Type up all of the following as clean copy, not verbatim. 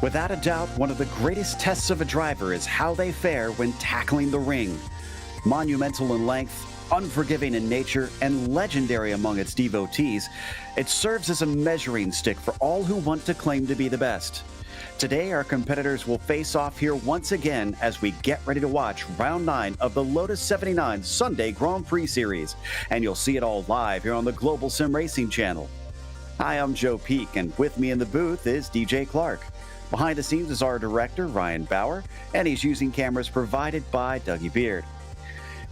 Without a doubt, one of the greatest tests of a driver is how they fare when tackling the ring. Monumental in length, unforgiving in nature, and legendary among its devotees, it serves as a measuring stick for all who want to claim to be the best. Today, our competitors will face off here once again as we get ready to watch Round 9 of the Lotus 79 Sunday Grand Prix Series, and you'll see it all live here on the Global SimRacing Channel. Hi, I'm Joe Peak, and with me in the booth is DJ Clark. Behind the scenes is our director, Ryan Bauer, and he's using cameras provided by Dougie Beard.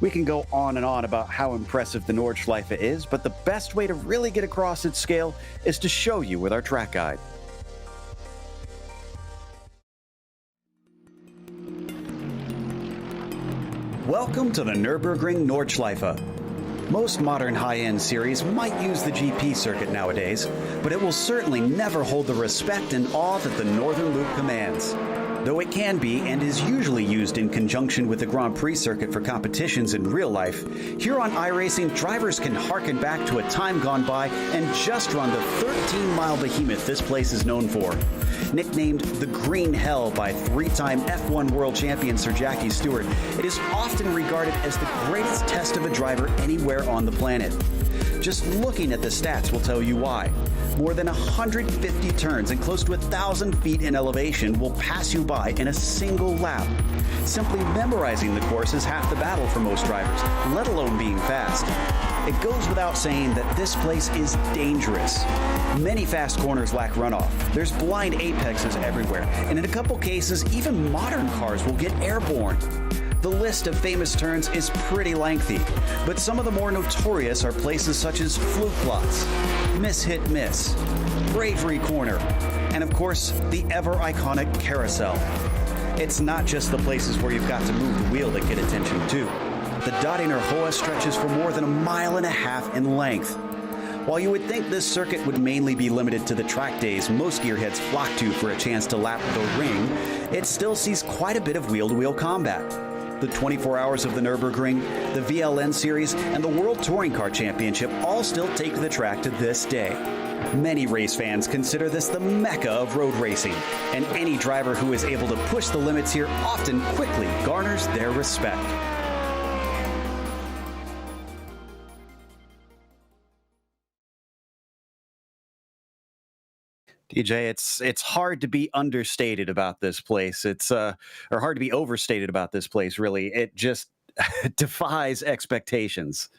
We can go on and on about how impressive the Nordschleife is, but the best way to really get across its scale is to show you with our track guide. Welcome to the Nürburgring Nordschleife. Most modern high-end series might use the GP circuit nowadays, but it will certainly never hold the respect and awe that the Northern Loop commands. Though it can be and is usually used in conjunction with the Grand Prix circuit for competitions in real life, here on iRacing, drivers can harken back to a time gone by and just run the 13-mile behemoth this place is known for. Nicknamed the Green Hell by three-time F1 world champion Sir Jackie Stewart, it is often regarded as the greatest test of a driver anywhere on the planet. Just looking at the stats will tell you why. More than 150 turns and close to 1,000 feet in elevation will pass you by in a single lap. Simply memorizing the course is half the battle for most drivers, let alone being fast. It goes without saying that this place is dangerous. Many fast corners lack runoff. There's blind apexes everywhere, and in a couple cases, even modern cars will get airborne. The list of famous turns is pretty lengthy, but some of the more notorious are places such as Fluke Lots, Miss Hit Miss, Bravery Corner, and of course, the ever-iconic Carousel. It's not just the places where you've got to move the wheel that get attention too. The Dottinger Hoa stretches for more than 1.5 miles in length. While you would think this circuit would mainly be limited to the track days most gearheads flock to for a chance to lap the ring, it still sees quite a bit of wheel-to-wheel combat. The 24 Hours of the Nürburgring, the VLN Series, and the World Touring Car Championship all still take the track to this day. Many race fans consider this the mecca of road racing, and any driver who is able to push the limits here often quickly garners their respect. DJ, it's hard to be understated about this place. It's or hard to be overstated about this place, really. It just defies expectations.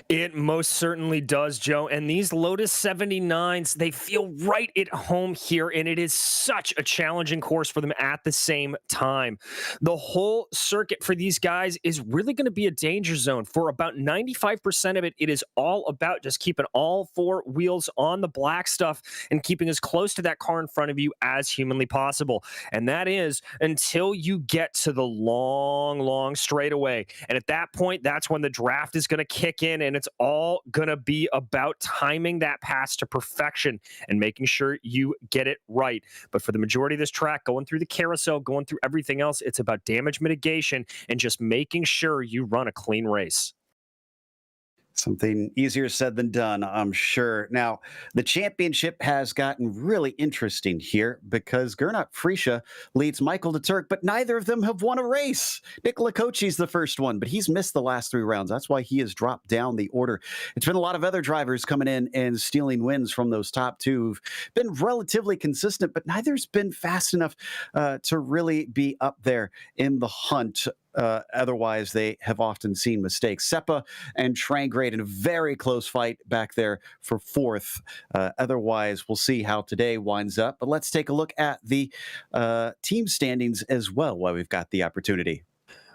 It most certainly does, Joe. And these Lotus 79s, they feel right at home here, and it is such a challenging course for them at the same time. The whole circuit for these guys is really going to be a danger zone. For about 95% of it, it is all about just keeping all four wheels on the black stuff and keeping as close to that car in front of you as humanly possible. And that is until you get to the long straightaway. And at that point, that's when the draft is going to kick in, and it's all going to be about timing that pass to perfection and making sure you get it right. But for the majority of this track, going through the carousel, going through everything else, it's about damage mitigation and just making sure you run a clean race. Something easier said than done, I'm sure. Now, the championship has gotten really interesting here because Gernot Frische leads Michael de Turk, but neither of them have won a race. Nick Lacocci's the first one, but he's missed the last 3 rounds. That's why he has dropped down the order. It's been a lot of other drivers coming in and stealing wins from those top two who've been relatively consistent, but neither's been fast enough to really be up there in the hunt. Otherwise, they have often seen mistakes. Seppa and Trangrade in a very close fight back there for 4th. Otherwise, we'll see how today winds up. But let's take a look at the team standings as well while we've got the opportunity.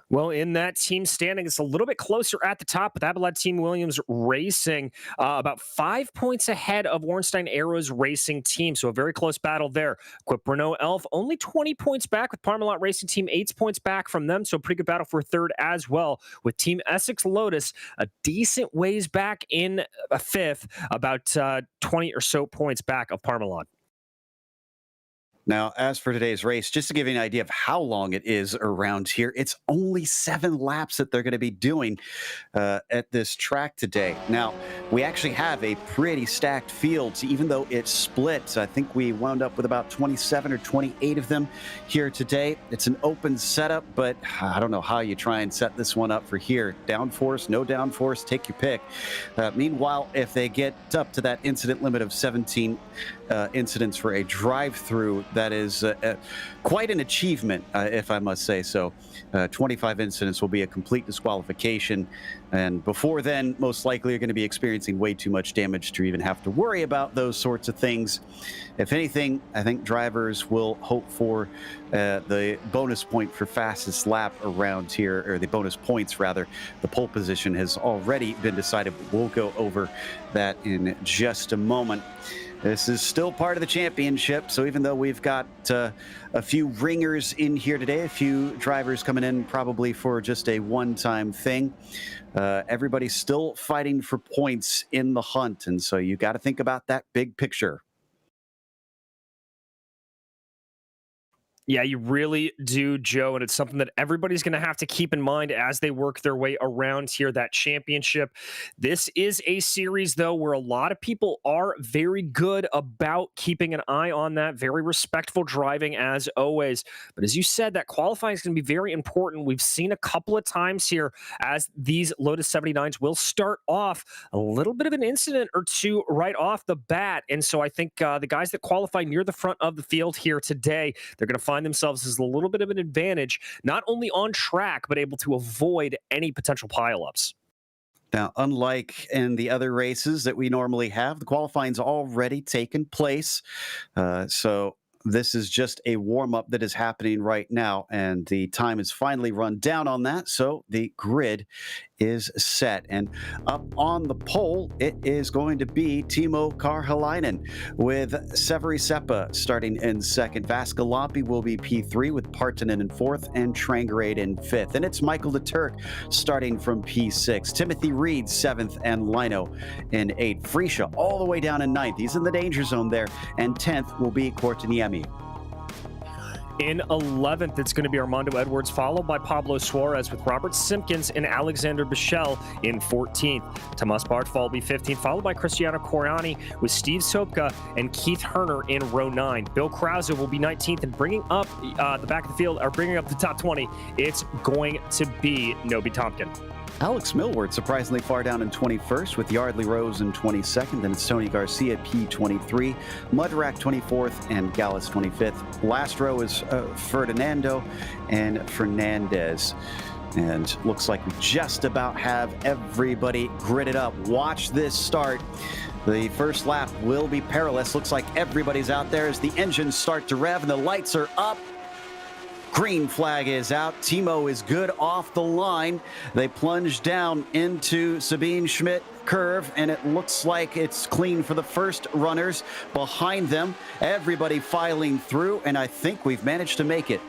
Well, in that team standing, it's a little bit closer at the top with Abilad Team Williams Racing, about 5 points ahead of Ornstein Arrows Racing Team. So a very close battle there. Quip Renault Elf only 20 points back with Parmalat Racing Team, 8 points back from them. So a pretty good battle for 3rd as well. With Team Essex Lotus, a decent ways back in 5th, about 20 or so points back of Parmalat. Now, as for today's race, just to give you an idea of how long it is around here, it's only 7 laps that they're going to be doing at this track today. Now, we actually have a pretty stacked field, even though it's split. I think we wound up with about 27 or 28 of them here today. It's an open setup, but I don't know how you try and set this one up for here. Downforce, no downforce, take your pick. Meanwhile, if they get up to that incident limit of 17 incidents for a drive-through, that is quite an achievement, if I must say so. 25 incidents will be a complete disqualification, and before then, most likely you're going to be experiencing way too much damage to even have to worry about those sorts of things. If anything, I think drivers will hope for the bonus point for fastest lap around here, or the bonus points rather. The pole position has already been decided. We'll go over that in just a moment. This is still part of the championship, so even though we've got a few ringers in here today, a few drivers coming in probably for just a one-time thing, everybody's still fighting for points in the hunt, and so you got to think about that big picture. Yeah, you really do, Joe, and it's something that everybody's going to have to keep in mind as they work their way around here, that championship. This is a series, though, where a lot of people are very good about keeping an eye on that, very respectful driving as always. But as you said, that qualifying is going to be very important. We've seen a couple of times here as these Lotus 79s will start off a little bit of an incident or two right off the bat. And so I think the guys that qualify near the front of the field here today, they're going to find themselves as a little bit of an advantage, not only on track, but able to avoid any potential pileups. Now, unlike in the other races that we normally have, the qualifying's already taken place. So this is just a warm-up that is happening right now, and the time is finally run down on that, so the grid is set. And up on the pole, it is going to be Timo Karhalainen with Severi Sepä starting in second. Vaskalampi will be P3 with Partanen in fourth and Trangrade in fifth. And it's Michael de Turk starting from P6. Timothy Reed seventh and Lino in eighth. Frisha all the way down in ninth. He's in the danger zone there. And 10th will be Kortaniemi. In 11th, it's going to be Armando Edwards, followed by Pablo Suarez with Robert Simpkins and Alexander Bichel in 14th. Tomas Bartfall will be 15th, followed by Cristiano Coriani with Steve Sopka and Keith Herner in row 9. Bill Krause will be 19th, and bringing up the back of the field, or bringing up the top 20, it's going to be Nobi Tompkin. Alex Millward surprisingly far down in 21st with Yardley Rose in 22nd. Then it's Tony Garcia, P23, Mudrack 24th, and Gallus 25th. Last row is Ferdinando and Fernandez. And looks like we just about have everybody gridded up. Watch this start. The first lap will be perilous. Looks like everybody's out there as the engines start to rev and the lights are up. Green flag is out. Timo is good off the line. They plunge down into Sabine Schmidt curve, and it looks like it's clean for the first runners behind them. Everybody filing through, and I think we've managed to make it.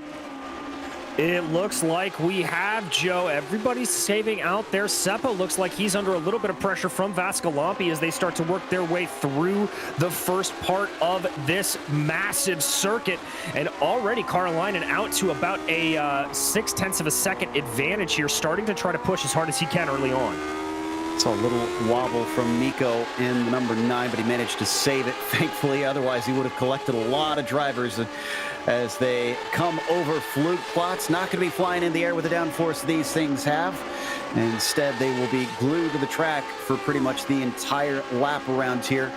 It looks like we have, Joe. Everybody's saving out there. Seppa looks like he's under a little bit of pressure from Vaskalampi as they start to work their way through the first part of this massive circuit. And already Karhalainen out to about a 0.6 of a second advantage here, starting to try to push as hard as he can early on. It's a little wobble from Nico in the number 9, but he managed to save it, thankfully. Otherwise, he would have collected a lot of drivers as they come over fluke plots. Not going to be flying in the air with the downforce these things have. Instead, they will be glued to the track for pretty much the entire lap around here.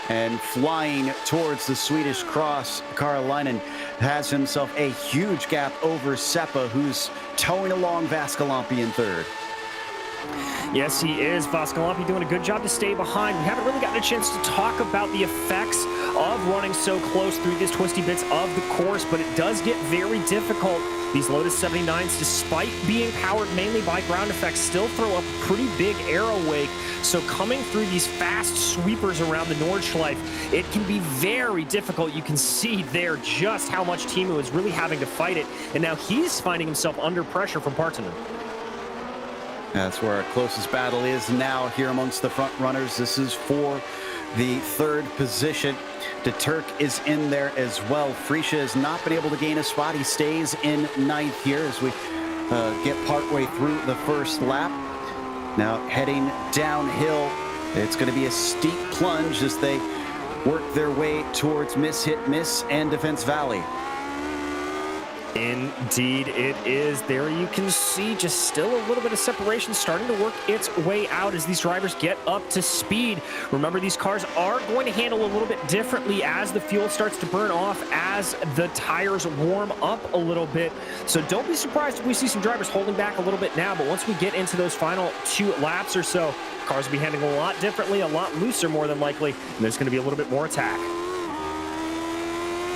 And flying towards the Swedish cross, Karhalainen has himself a huge gap over Seppa, who's towing along Vaskalampi in third. Yes, he is. Vaskalampi doing a good job to stay behind. We haven't really gotten a chance to talk about the effects of running so close through these twisty bits of the course, but it does get very difficult. These Lotus 79s, despite being powered mainly by ground effects, still throw up a pretty big aero wake. So coming through these fast sweepers around the Nordschleife, it can be very difficult. You can see there just how much Timo is really having to fight it. And now he's finding himself under pressure from Partanen. That's where our closest battle is now here amongst the front runners. This is for the third position. De Turk is in there as well. Frisha has not been able to gain a spot. He stays in ninth here as we get partway through the first lap. Now heading downhill, it's going to be a steep plunge as they work their way towards Miss Hit Miss and Defense Valley. Indeed it is. There you can see just still a little bit of separation starting to work its way out as these drivers get up to speed. Remember, these cars are going to handle a little bit differently as the fuel starts to burn off, as the tires warm up a little bit. So don't be surprised if we see some drivers holding back a little bit now, but once we get into those final 2 laps or so, cars will be handling a lot differently, a lot looser more than likely, and there's going to be a little bit more attack.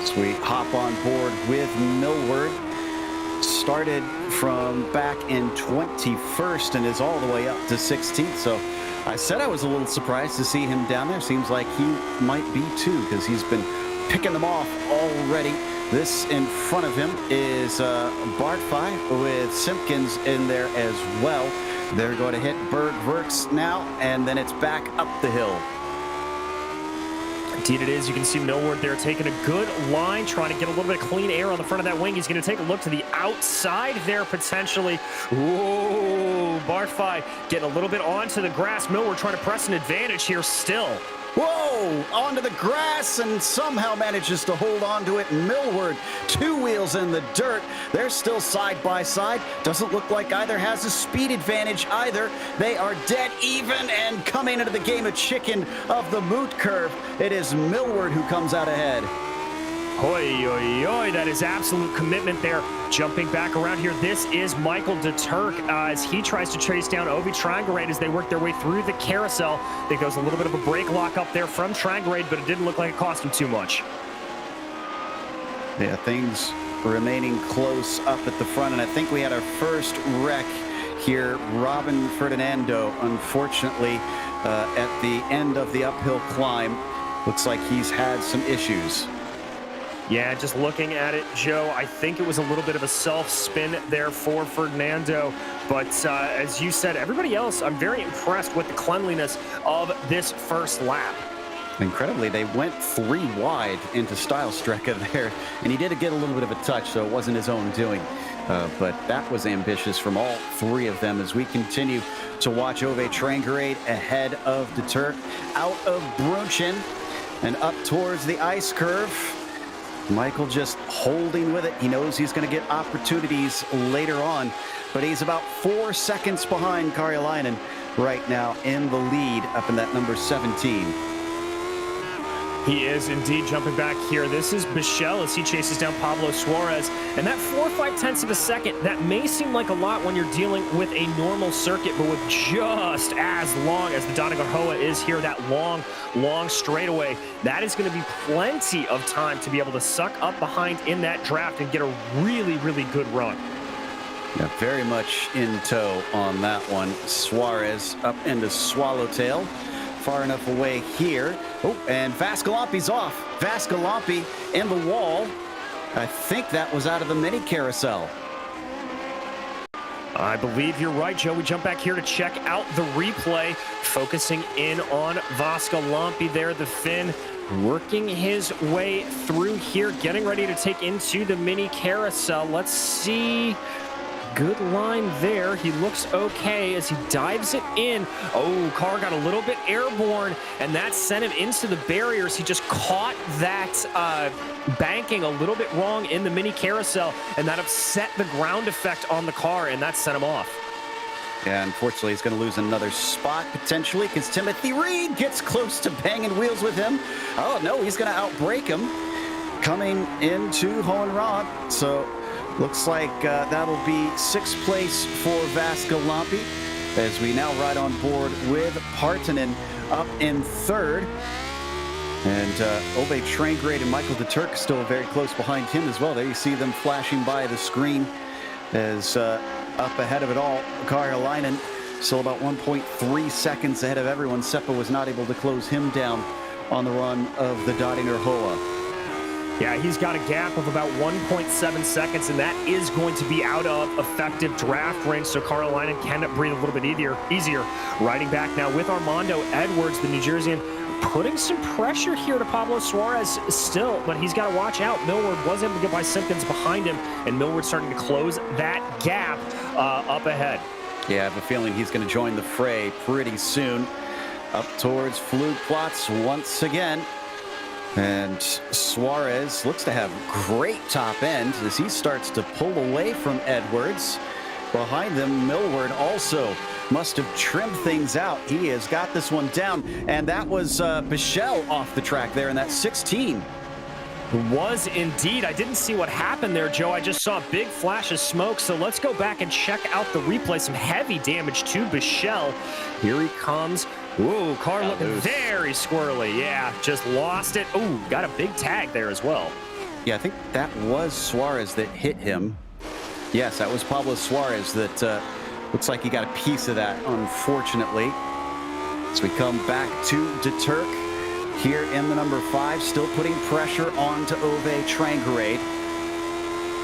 So we hop on board with Millward. Started from back in 21st and is all the way up to 16th. So I said I was a little surprised to see him down there. Seems like he might be too, because he's been picking them off already. This in front of him is Bartfi with Simpkins in there as well. They're going to hit Berg-Werks now, and then it's back up the hill. Indeed it is. You can see Millward there taking a good line, trying to get a little bit of clean air on the front of that wing. He's going to take a look to the outside there potentially. Whoa, Bartfi getting a little bit onto the grass. Millward trying to press an advantage here still. Whoa, onto the grass and somehow manages to hold on to it. Millward, 2 wheels in the dirt. They're still side by side. Doesn't look like either has a speed advantage either. They are dead even and coming into the game of chicken of the moot curve. It is Millward who comes out ahead. Oi, oi, oi, that is absolute commitment there. Jumping back around here, this is Michael De Turk as he tries to chase down Ovi Trangarade as they work their way through the carousel. I think there was a little bit of a brake lock up there from Trangarade, but it didn't look like it cost him too much. Yeah, things remaining close up at the front, and I think we had our first wreck here. Robin Ferdinando, unfortunately, at the end of the uphill climb, looks like he's had some issues. Yeah, just looking at it, Joe, I think it was a little bit of a self-spin there for Fernando. But as you said, everybody else, I'm very impressed with the cleanliness of this first lap. Incredibly, they went 3 wide into Stylestrecka there, and he did get a little bit of a touch, so it wasn't his own doing. But that was ambitious from all 3 of them as we continue to watch Ove Trangarade ahead of De Turk, out of Brunchen and up towards the ice curve. Michael just holding with it. He knows he's going to get opportunities later on, but he's about 4 seconds behind Karjalainen right now in the lead up in that number 17. He is indeed jumping back here. This is Bichelle as he chases down Pablo Suarez. And that 4/5 of a second, that may seem like a lot when you're dealing with a normal circuit, but with just as long as the Donegal is here, that long straightaway, that is going to be plenty of time to be able to suck up behind in that draft and get a really, really good run. Yeah, very much in tow on that one. Suarez up into Swallowtail. Far enough away here. Oh, and Vascalampi's off. Vascalampi in the wall. I think that was out of the mini carousel. I believe you're right, Joe. We jump back here to check out the replay, focusing in on Vascalampi there, the Finn, working his way through here, getting ready to take into the mini carousel. Let's see. Good line there. He looks okay as he dives it in. Oh, car got a little bit airborne, and that sent him into the barriers. He just caught that banking a little bit wrong in the mini carousel, and that upset the ground effect on the car, and that sent him off. Yeah, unfortunately, he's going to lose another spot potentially because Timothy Reed gets close to banging wheels with him. Oh, no, he's going to outbrake him coming into Hohenrad. So looks like that'll be 6th place for Vascalampi as we now ride on board with Partanen up in 3rd. And Ove Trangarade and Michael De Turk still very close behind him as well. There you see them flashing by the screen as up ahead of it all, Karjalainen still about 1.3 seconds ahead of everyone. Seppa was not able to close him down on the run of the Dodinger Hoa. Yeah, he's got a gap of about 1.7 seconds, and that is going to be out of effective draft range, so Karjalainen can breathe a little bit easier. Riding back now with Armando Edwards, the New Jerseyan, putting some pressure here to Pablo Suarez still, but he's got to watch out. Millward was able to get by Simpkins behind him, and Millward starting to close that gap up ahead. Yeah, I have a feeling he's going to join the fray pretty soon. Up towards Flugplatz once again. And Suarez looks to have great top end as he starts to pull away from Edwards. Behind them, Millward also must have trimmed things out. He has got this one down, and that was Bichelle off the track there in that 16. Was indeed. I didn't see what happened there, Joe. I just saw a big flash of smoke, so let's go back and check out the replay. Some heavy damage to Bichelle. Here he comes. Ooh, car looking very squirrely. Yeah, just lost it. Ooh, got a big tag there as well. Yeah, I think that was Suarez that hit him. Yes, that was Pablo Suarez that looks like he got a piece of that, unfortunately. As we come back to De Turk here in the number 5, still putting pressure onto Ove Trangerade.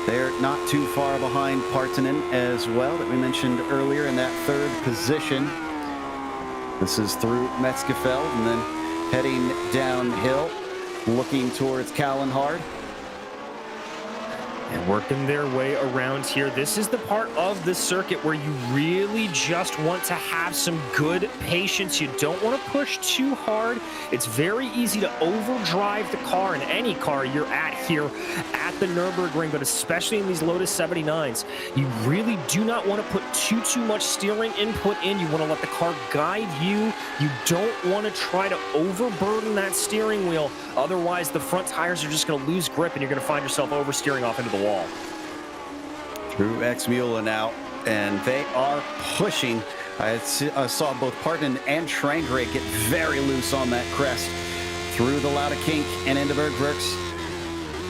They're not too far behind Partanen as well, that we mentioned earlier in that 3rd position. This is through Metzgefeld and then heading downhill, looking towards Kallenhard. And working their way around here. This is the part of the circuit where you really just want to have some good patience. You don't want to push too hard. It's very easy to overdrive the car in any car you're at here at the Nürburgring, but especially in these Lotus 79s. You really do not want to put too much steering input in. You want to let the car guide you. You don't want to try to overburden that steering wheel. Otherwise, the front tires are just going to lose grip and you're going to find yourself oversteering off into the wall. Through Exmula now, and they are pushing. I saw both Partanen and Trangerade get very loose on that crest through the Lauda Kink and into Bergwerks.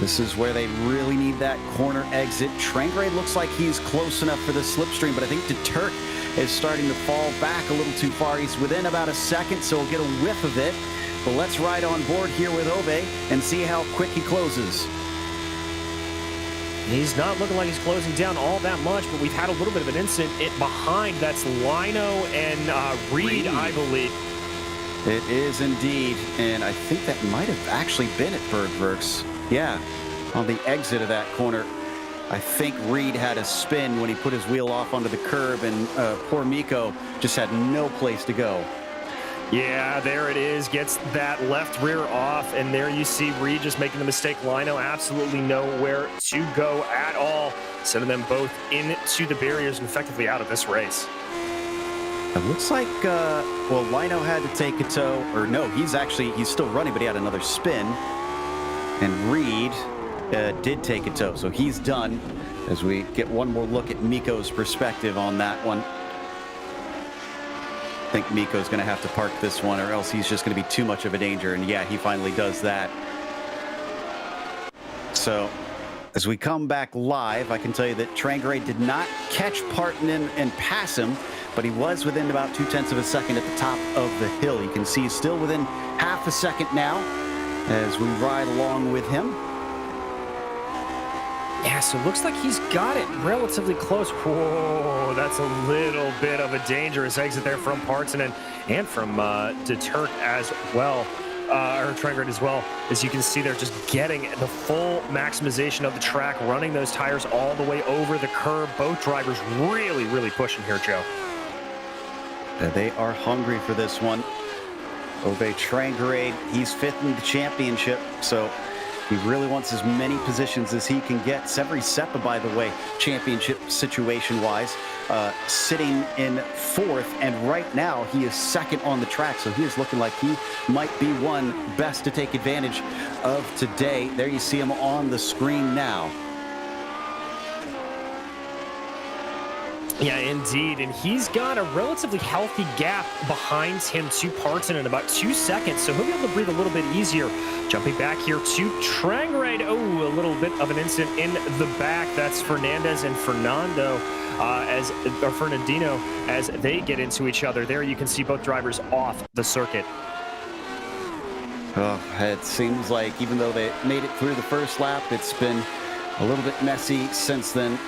This is where they really need that corner exit. Trangerade looks like he's close enough for the slipstream, but I think De Turk is starting to fall back a little too far. He's within about a second, so we'll get a whiff of it. But let's ride on board here with Ove and see how quick he closes. He's not looking like he's closing down all that much, but we've had a little bit of an incident behind. That's Lino and Reed, I believe. It is indeed, and I think that might have actually been at Bergwerks. Yeah, on the exit of that corner. I think Reed had a spin when he put his wheel off onto the curb, and poor Miko just had no place to go. Yeah, there it is. Gets that left rear off, and there you see Reed just making the mistake. Lino absolutely nowhere to go at all, sending them both into the barriers and effectively out of this race. It looks like, well, Lino had to take a tow, or no, he's still running, but he had another spin. And Reed did take a tow, so he's done. As we get one more look at Miko's perspective on that one. I think Miko's going to have to park this one, or else he's just going to be too much of a danger. And yeah, he finally does that. So as we come back live, I can tell you that Trangerade did not catch Partanen and pass him, but he was within about 0.2 of a second at the top of the hill. You can see he's still within half a second now as we ride along with him. Yeah, so it looks like he's got it relatively close. Whoa, that's a little bit of a dangerous exit there from Partanen and from De Turk as well, or Trangerade as well. As you can see, they're just getting the full maximization of the track, running those tires all the way over the curb. Both drivers really pushing here, Joe. They are hungry for this one. Ove Trangerade, he's 5th in the championship, so he really wants as many positions as he can get. Severi Seppa, by the way, championship situation-wise, sitting in 4th, and right now he is 2nd on the track, so he is looking like he might be one best to take advantage of today. There you see him on the screen now. Yeah, indeed, and he's got a relatively healthy gap behind him to Partanen, about 2 seconds, so he'll be able to breathe a little bit easier. Jumping back here to Trangerade. Oh, a little bit of an incident in the back. That's Fernandez and Fernandino as they get into each other. There you can see both drivers off the circuit. Oh, it seems like even though they made it through the first lap, it's been a little bit messy since then.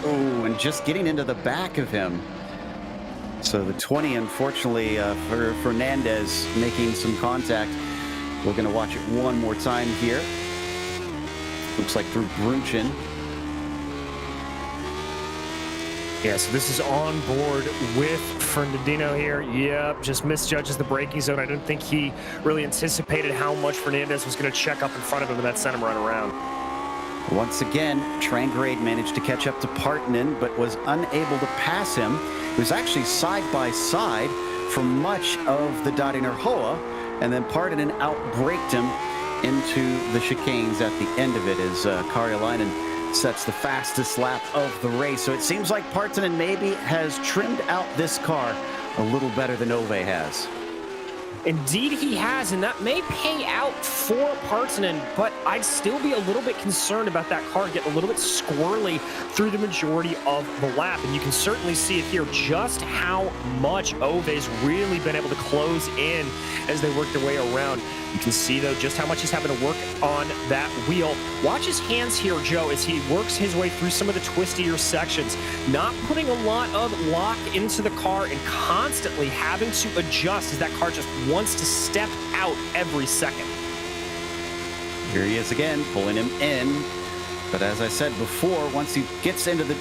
Oh, and just getting into the back of him. So the 20, unfortunately, for Fernandez making some contact. We're going to watch it one more time here. Looks like through Brunchin. Yeah, so this is on board with Fernandino here. Yep, just misjudges the braking zone. I didn't think he really anticipated how much Fernandez was going to check up in front of him, and that sent him right around. Once again, Trangrade managed to catch up to Partanen, but was unable to pass him. He was actually side by side for much of the Dadinger Hoa, and then Partanen outbraked him into the chicanes at the end of it as Karjalainen sets the fastest lap of the race. So it seems like Partanen maybe has trimmed out this car a little better than Ove has. Indeed he has, and that may pay out for Partanen, but I'd still be a little bit concerned about that car getting a little bit squirrely through the majority of the lap. And you can certainly see it here, just how much Ove's really been able to close in as they work their way around. You can see, though, just how much he's having to work on that wheel. Watch his hands here, Joe, as he works his way through some of the twistier sections, not putting a lot of lock into the car and constantly having to adjust as that car just wants to step out every second. Here he is again, pulling him in. But as I said before, once he gets into the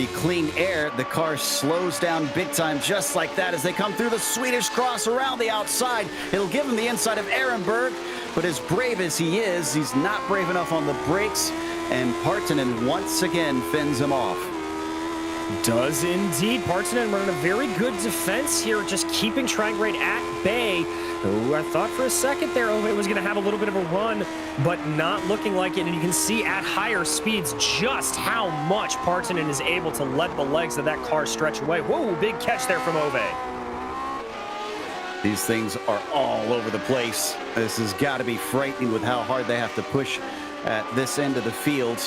clean air, the car slows down big time, just like that as they come through the Swedish cross around the outside. It'll give him the inside of Ehrenberg, but as brave as he is, he's not brave enough on the brakes, and Partanen once again fends him off. Does indeed. Partanen running a very good defense here, just keeping Trangrade at bay. Ooh, I thought for a second there Ove was going to have a little bit of a run, but not looking like it. And you can see at higher speeds just how much Partanen is able to let the legs of that car stretch away. Whoa, big catch there from Ove. These things are all over the place. This has got to be frightening with how hard they have to push at this end of the field.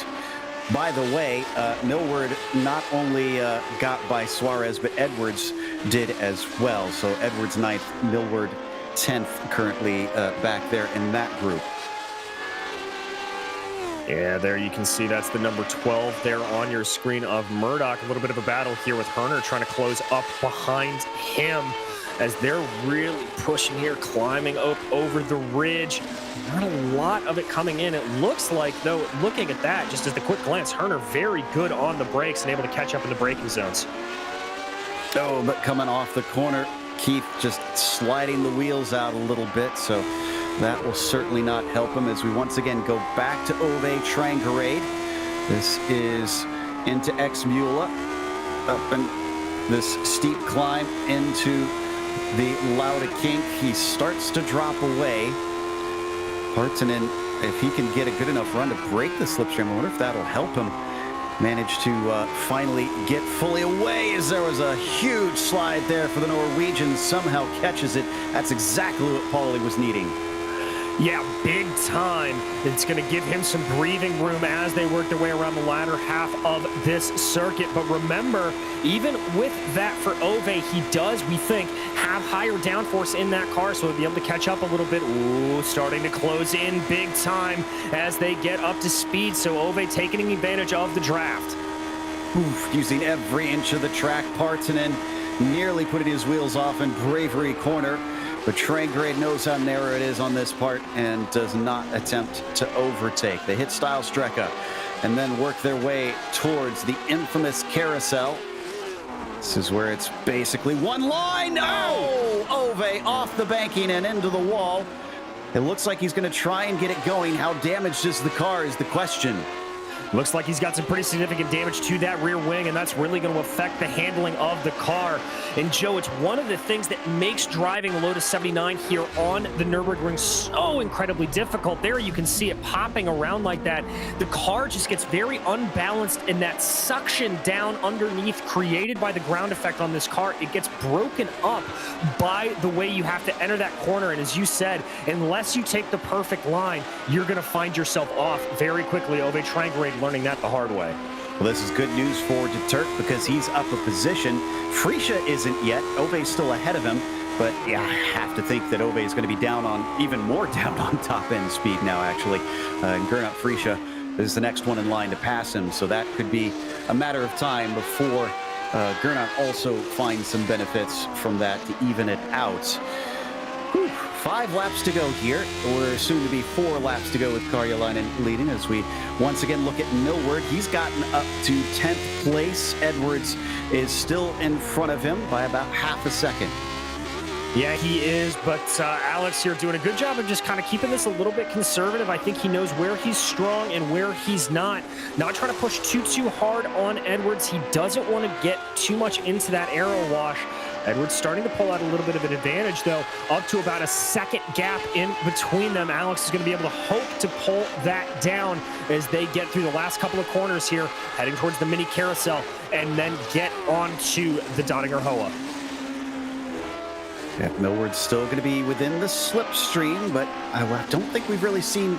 By the way, Millward not only got by Suarez, but Edwards did as well. So Edwards 9th, Millward 10th currently back there in that group. Yeah, there you can see that's the number 12 there on your screen of Murdoch. A little bit of a battle here with Herner trying to close up behind him as they're really pushing here, climbing up over the ridge. Not a lot of it coming in. It looks like, though, looking at that, just as the quick glance, Herner very good on the brakes and able to catch up in the braking zones. Oh, but coming off the corner, Keith just sliding the wheels out a little bit, so that will certainly not help him as we once again go back to Ove Trangrade. This is into X-Mula, up in this steep climb into the Lauda Kink. He starts to drop away. Partanen, if he can get a good enough run to break the slipstream, I wonder if that'll help him manage to finally get fully away, as there was a huge slide there for the Norwegian. Somehow catches it. That's exactly what Pauly was needing. Yeah, big time. It's going to give him some breathing room as they work their way around the latter half of this circuit. But remember, even with that for Ove, he does, we think, have higher downforce in that car, so he'll be able to catch up a little bit. Ooh, starting to close in big time as they get up to speed. So Ove taking advantage of the draft. Oof, using every inch of the track. Partanen nearly putting his wheels off in Bravery Corner. But Trangrade knows how narrow it is on this part and does not attempt to overtake. They hit Style-Strecke and then work their way towards the infamous carousel. This is where it's basically one line. Oh, Ove off the banking and into the wall. It looks like he's going to try and get it going. How damaged is the car is the question. Looks like he's got some pretty significant damage to that rear wing, and that's really going to affect the handling of the car. And Joe, it's one of the things that makes driving the Lotus 79 here on the Nürburgring so incredibly difficult. There you can see it popping around like that. The car just gets very unbalanced, and that suction down underneath created by the ground effect on this car, it gets broken up by the way you have to enter that corner. And as you said, unless you take the perfect line, you're going to find yourself off very quickly. Ove Trangrade learning that the hard way. Well, this is good news for De Turk because he's up a position. Frisha isn't yet. Ove's still ahead of him, but yeah, I have to think that Ove is going to be down on, even more down on top end speed now, actually. And Gernot Frisha is the next one in line to pass him, so that could be a matter of time before Gernot also finds some benefits from that to even it out. Whew. 5 laps to go here. We're soon to be 4 laps to go with Karjalainen leading as we once again look at Millward. He's gotten up to 10th place. Edwards is still in front of him by about half a second. Yeah, he is, but Alex here doing a good job of just kind of keeping this a little bit conservative. I think he knows where he's strong and where he's not. Not trying to push too hard on Edwards. He doesn't want to get too much into that aero wash. Edwards starting to pull out a little bit of an advantage, though, up to about a second gap in between them. Alex is going to be able to hope to pull that down as they get through the last couple of corners here, heading towards the mini carousel, and then get onto the Dottinger Hoa. Yeah, Millward's still going to be within the slipstream, but I don't think we've really seen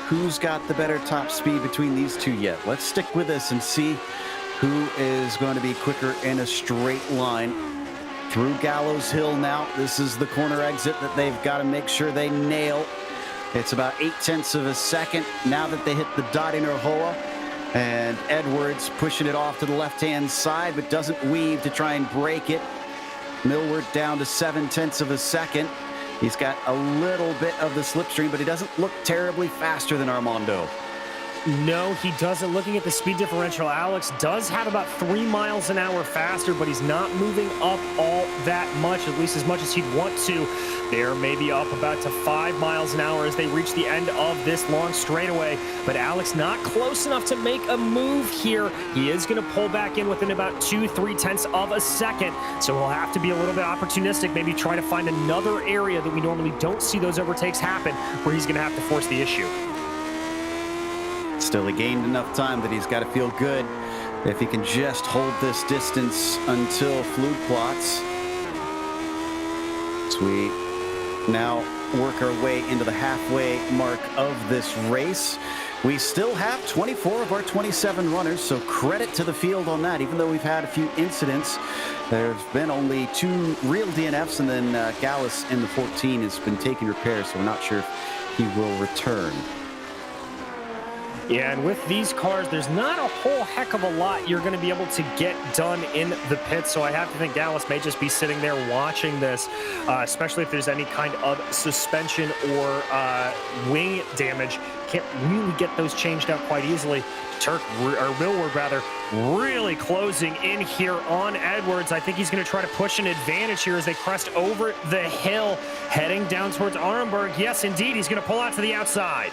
who's got the better top speed between these two yet. Let's stick with this and see who is going to be quicker in a straight line. Through Gallows Hill now. This is the corner exit that they've got to make sure they nail. It's about 0.8 of a second now that they hit the Dottinger Hoa. And Edwards pushing it off to the left-hand side, but doesn't weave to try and break it. Millward down to 0.7 of a second. He's got a little bit of the slipstream, but he doesn't look terribly faster than Armando. No, he doesn't. Looking at the speed differential, Alex does have about 3 miles an hour faster, but he's not moving up all that much, at least as much as he'd want to. They're maybe up about to 5 miles an hour as they reach the end of this long straightaway. But Alex not close enough to make a move here. He is going to pull back in within about 2-3 of a second. So he'll have to be a little bit opportunistic, maybe try to find another area that we normally don't see those overtakes happen, where he's going to have to force the issue. Still, he gained enough time that he's got to feel good if he can just hold this distance until fluid plots. So we now work our way into the halfway mark of this race. We still have 24 of our 27 runners, so credit to the field on that. Even though we've had a few incidents, there's been only 2 real DNFs, and then Gallus in the 14 has been taking repairs, so we're not sure if he will return. Yeah, and with these cars, there's not a whole heck of a lot you're going to be able to get done in the pits, so I have to think Gallus may just be sitting there watching this, especially if there's any kind of suspension or wing damage. Can't really get those changed out quite easily. Millward rather, really closing in here on Edwards. I think he's going to try to push an advantage here as they crest over the hill, heading down towards Arnberg. Yes, indeed, he's going to pull out to the outside.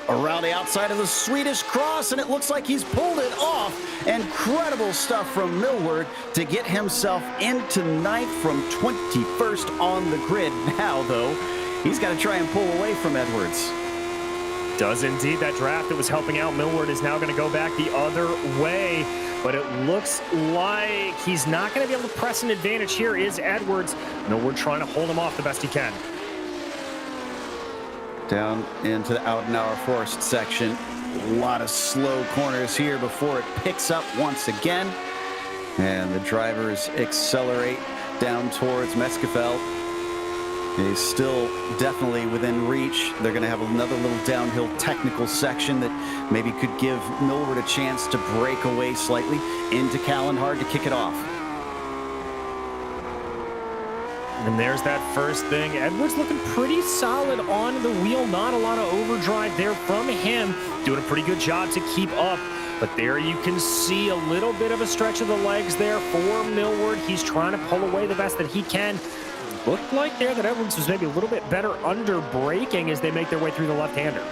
Around the outside of the Swedish cross, and it looks like he's pulled it off. Incredible stuff from Millward to get himself into 9th from 21st on the grid. Now, though, he's got to try and pull away from Edwards. Does indeed. That draft that was helping out Millward is now going to go back the other way, but it looks like he's not going to be able to press an advantage. Here is Edwards. Millward trying to hold him off the best he can. Down into the out and hour forest section. A lot of slow corners here before it picks up once again. And the drivers accelerate down towards Meskefeld. He's still definitely within reach. They're going to have another little downhill technical section that maybe could give Millward a chance to break away slightly into Callenhard to kick it off. And there's that first thing. Edwards looking pretty solid on the wheel. Not a lot of overdrive there from him. Doing a pretty good job to keep up. But there you can see a little bit of a stretch of the legs there for Millward. He's trying to pull away the best that he can. Looked like there that Edwards was maybe a little bit better under braking as they make their way through the left-hander.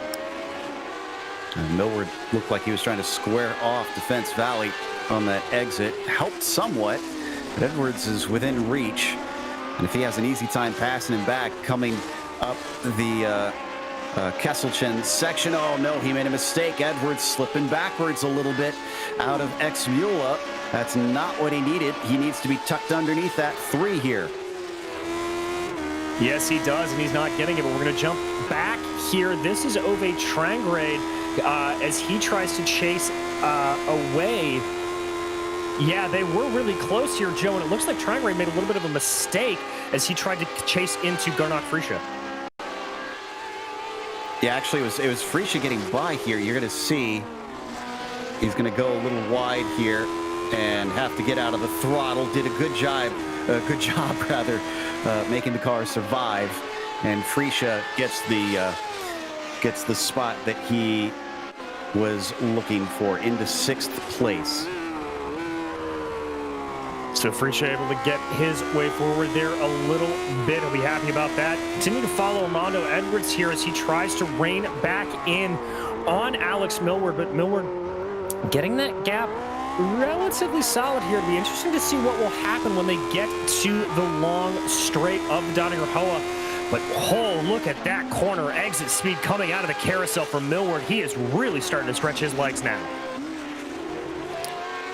Millward looked like he was trying to square off Defense Valley on that exit. Helped somewhat, but Edwards is within reach. And if he has an easy time passing him back, coming up the Kesselchen section, oh no, he made a mistake. Edwards slipping backwards a little bit out of Ex-Mula. That's not what he needed. He needs to be tucked underneath that 3 here. Yes, he does, and he's not getting it, but we're going to jump back here. This is Ove Trangrade as he tries to chase away. Yeah, they were really close here, Joe, and it looks like Trangrade made a little bit of a mistake as he tried to chase into Gernot Friesche. Yeah, actually, it was Friesche getting by here. You're going to see he's going to go a little wide here. and have to get out of the throttle. Did a good job making the car survive. And Prix gets the spot that he was looking for into 6th place. So Prix able to get his way forward there a little bit. He'll be happy about that. Continue to follow Armando Edwards here as he tries to rein back in on Alex Millward, but Millward getting that gap relatively solid here. It'll be interesting to see what will happen when they get to the long straight of the Dottinger-Hoa. But, oh, look at that corner exit speed coming out of the carousel from Millward. He is really starting to stretch his legs now.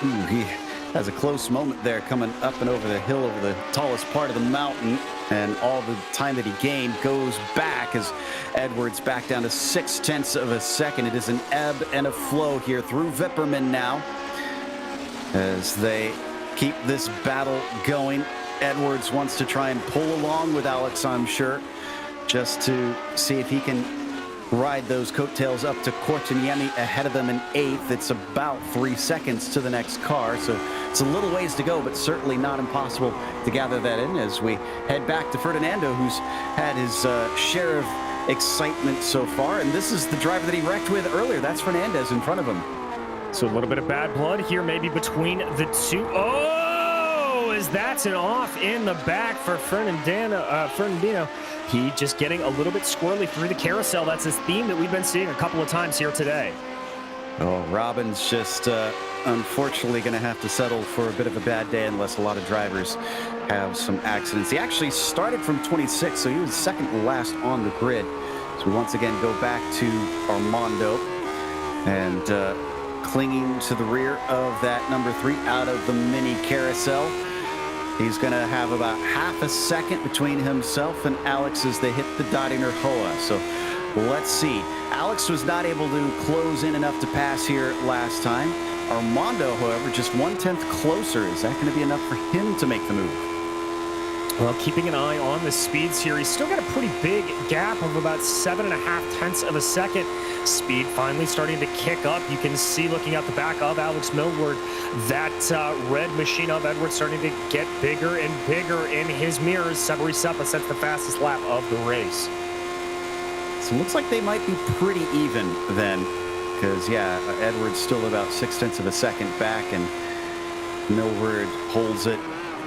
Ooh, he has a close moment there coming up and over the hill, over the tallest part of the mountain. And all the time that he gained goes back as Edwards back down to 0.6 of a second. It is an ebb and a flow here through Wipperman now as they keep this battle going. Edwards wants to try and pull along with Alex, I'm sure, just to see if he can ride those coattails up to Courtiniemi ahead of them in 8th. It's about 3 seconds to the next car, so it's a little ways to go, but certainly not impossible to gather that in as we head back to Ferdinando, who's had his share of excitement so far, and this is the driver that he wrecked with earlier. That's Fernandez in front of him. So a little bit of bad blood here maybe between the two. Oh, as that's an off in the back for Fernandino. He just getting a little bit squirrely through the carousel. That's his theme that we've been seeing a couple of times here today. Oh, Robin's just unfortunately going to have to settle for a bit of a bad day unless a lot of drivers have some accidents. He actually started from 26, so he was second last on the grid. So we once again go back to Armando and clinging to the rear of that number 3 out of the mini carousel. He's going to have about half a second between himself and Alex as they hit the Dottinger-Hoa. So let's see. Alex was not able to close in enough to pass here last time. Armando, however, just 1/10 closer. Is that going to be enough for him to make the move? Well, keeping an eye on the speeds here, he's still got a pretty big gap of about 7.5 of a second. Speed finally starting to kick up. You can see, looking out the back of Alex Millward, that red machine of Edwards starting to get bigger and bigger in his mirrors. Sabri Seppa sets the fastest lap of the race. So it looks like they might be pretty even then, because, yeah, Edwards still about 0.6 of a second back, and Millward holds it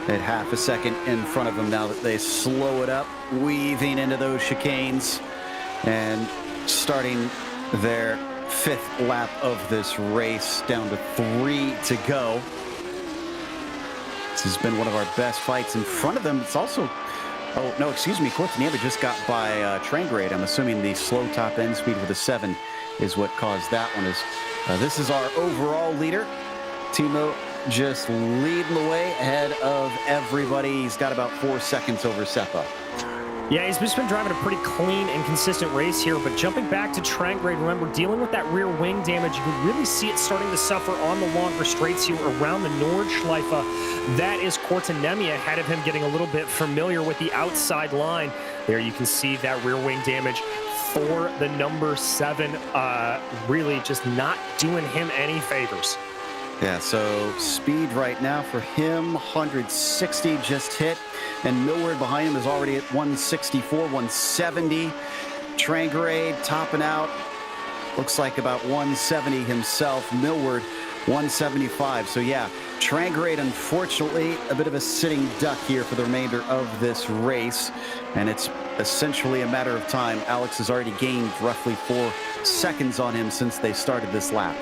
at half a second in front of him now that they slow it up, weaving into those chicanes and starting their 5th lap of this race, down to 3 to go. This has been one of our best fights in front of them. It's also, oh, no, excuse me, Courtiniemi just got by Trangrade. I'm assuming the slow top end speed with a 7 is what caused that one. This is our overall leader. Timo just leading the way ahead of everybody. He's got about 4 seconds over Seppa. Yeah, he's just been driving a pretty clean and consistent race here, but jumping back to Trangrade, remember, dealing with that rear wing damage, you can really see it starting to suffer on the longer straights here around the Nordschleife. That is Courtiniemi ahead of him, getting a little bit familiar with the outside line. There you can see that rear wing damage for the number 7, really just not doing him any favors. Yeah, so speed right now for him, 160 just hit, and Millward behind him is already at 164, 170. Trangrade topping out, looks like about 170 himself. Millward, 175. So yeah, Trangrade, unfortunately, a bit of a sitting duck here for the remainder of this race, and it's essentially a matter of time. Alex has already gained roughly 4 seconds on him since they started this lap.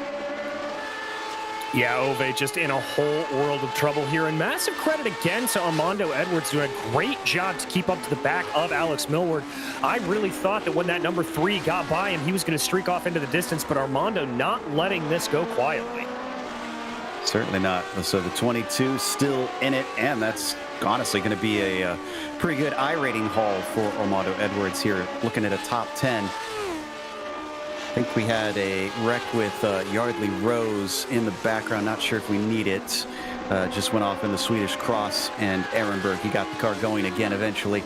Yeah, Ove just in a whole world of trouble here, and massive credit again to Armando Edwards, doing a great job to keep up to the back of Alex Millward. I really thought that when that number 3 got by him, he was going to streak off into the distance, but Armando not letting this go quietly. Certainly not. So the 22 still in it, and that's honestly going to be a pretty good I-rating haul for Armando Edwards here, looking at a top 10. I think we had a wreck with Yardley Rose in the background. Not sure if we need it. Just went off in the Swedish Cross and Ehrenberg. He got the car going again eventually.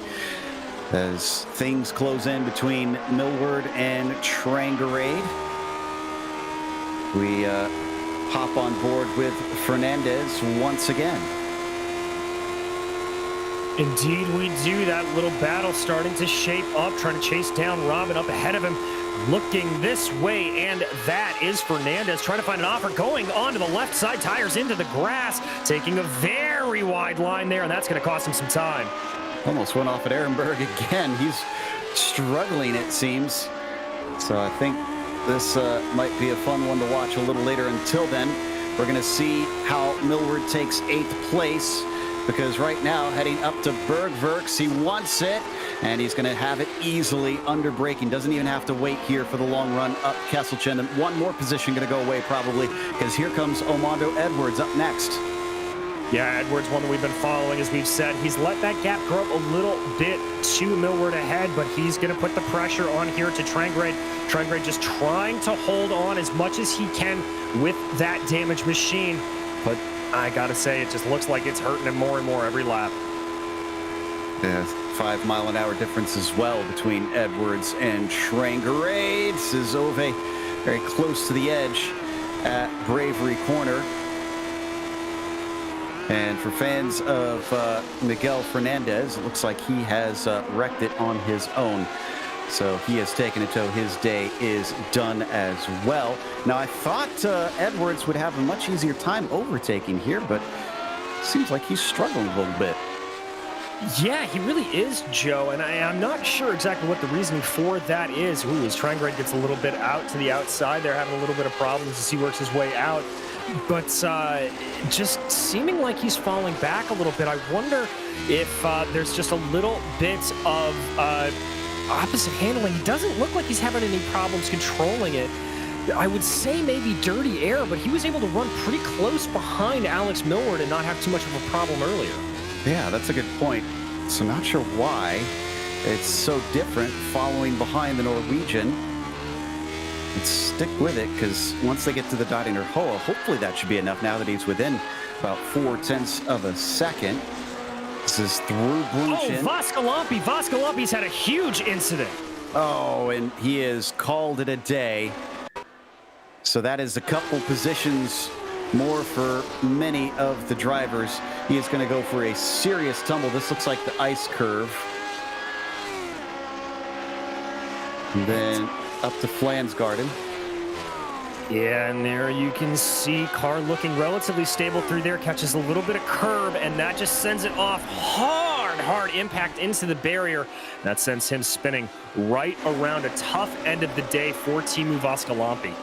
As things close in between Millward and Trangrade, we hop on board with Fernandez once again. Indeed, we do. That little battle starting to shape up, trying to chase down Robin up ahead of him. Looking this way, and that is Fernandez trying to find an offer, going onto the left side, tires into the grass, taking a very wide line there, and that's going to cost him some time. Almost went off at Ehrenberg again. He's struggling, it seems. So I think this might be a fun one to watch a little later. Until then, we're going to see how Millward takes 8th place, because right now, heading up to Bergwerks, he wants it, and he's going to have it easily under braking. Doesn't even have to wait here for the long run up Kesselchen. And one more position going to go away probably, because here comes Omondo Edwards up next. Yeah, Edwards, one that we've been following, as we've said. He's let that gap grow up a little bit to Millward ahead, but he's going to put the pressure on here to Trangrade. Trangrade just trying to hold on as much as he can with that damaged machine. But I got to say, it just looks like it's hurting him more and more every lap. Yeah, 5-mile-an-hour difference as well between Edwards and Trangrade. This is Ove very close to the edge at Bravery Corner. And for fans of Miguel Fernandez, it looks like he has wrecked it on his own. So he has taken it to his day is done as well. Now, I thought Edwards would have a much easier time overtaking here, but it seems like he's struggling a little bit. Yeah, he really is, Joe, and I'm not sure exactly what the reasoning for that is. Ooh, as Trangrade gets a little bit out to the outside, they're having a little bit of problems as he works his way out. But just seeming like he's falling back a little bit. I wonder if there's just a little bit of opposite handling. He doesn't look like he's having any problems controlling it. I would say maybe dirty air, but he was able to run pretty close behind Alex Millward and not have too much of a problem earlier. Yeah, that's a good point. So not sure why it's so different following behind the Norwegian. Let's stick with it, because once they get to the Dottinger Hoa, hopefully that should be enough now that he's within about 0.4 of a second. This is through Blunchin. Oh, Voskalampi. Voskalampi's had a huge incident. Oh, and he has called it a day. So that is a couple positions more for many of the drivers. He is going to go for a serious tumble. This looks like the ice curve. And then up to Flansgarden. Yeah, and there you can see car looking relatively stable through there, catches a little bit of curb, and that just sends it off hard impact into the barrier. That sends him spinning right around a tough end of the day for Teemu Voskalampi.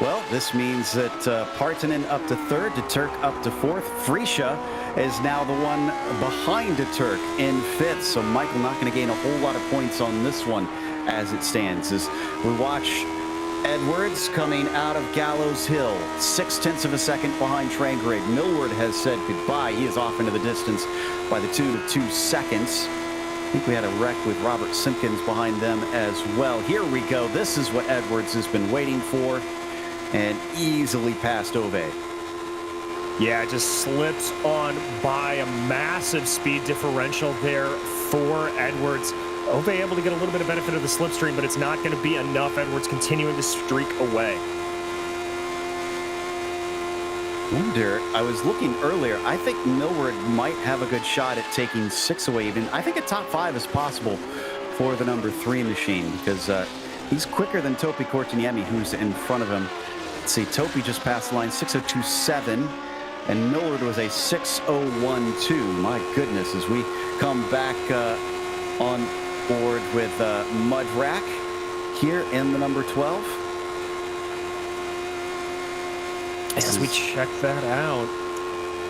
Well, this means that Partanen up to 3rd, de Turk up to 4th. Frisha is now the one behind de Turk in 5th, so Michael not going to gain a whole lot of points on this one as it stands. As we watch Edwards coming out of Gallows Hill, 0.6 of a second behind Trangrade. Millward has said goodbye. He is off into the distance by the tune of 2 seconds. I think we had a wreck with Robert Simpkins behind them as well. Here we go. This is what Edwards has been waiting for, and easily passed Ove. Yeah, it just slips on by a massive speed differential there for Edwards. Ove able to get a little bit of benefit of the slipstream, but it's not going to be enough. Edwards continuing to streak away. Wonder, I was looking earlier, I think Millward might have a good shot at taking 6 away even. I think a top 5 is possible for the number 3 machine, because he's quicker than Topi Kortiniemi, who's in front of him. Let's see, Topi just passed the line, 6:02.7, and Millward was a 6:01.2. My goodness, as we come back on board with Mudrack here in the number 12. As we check that out.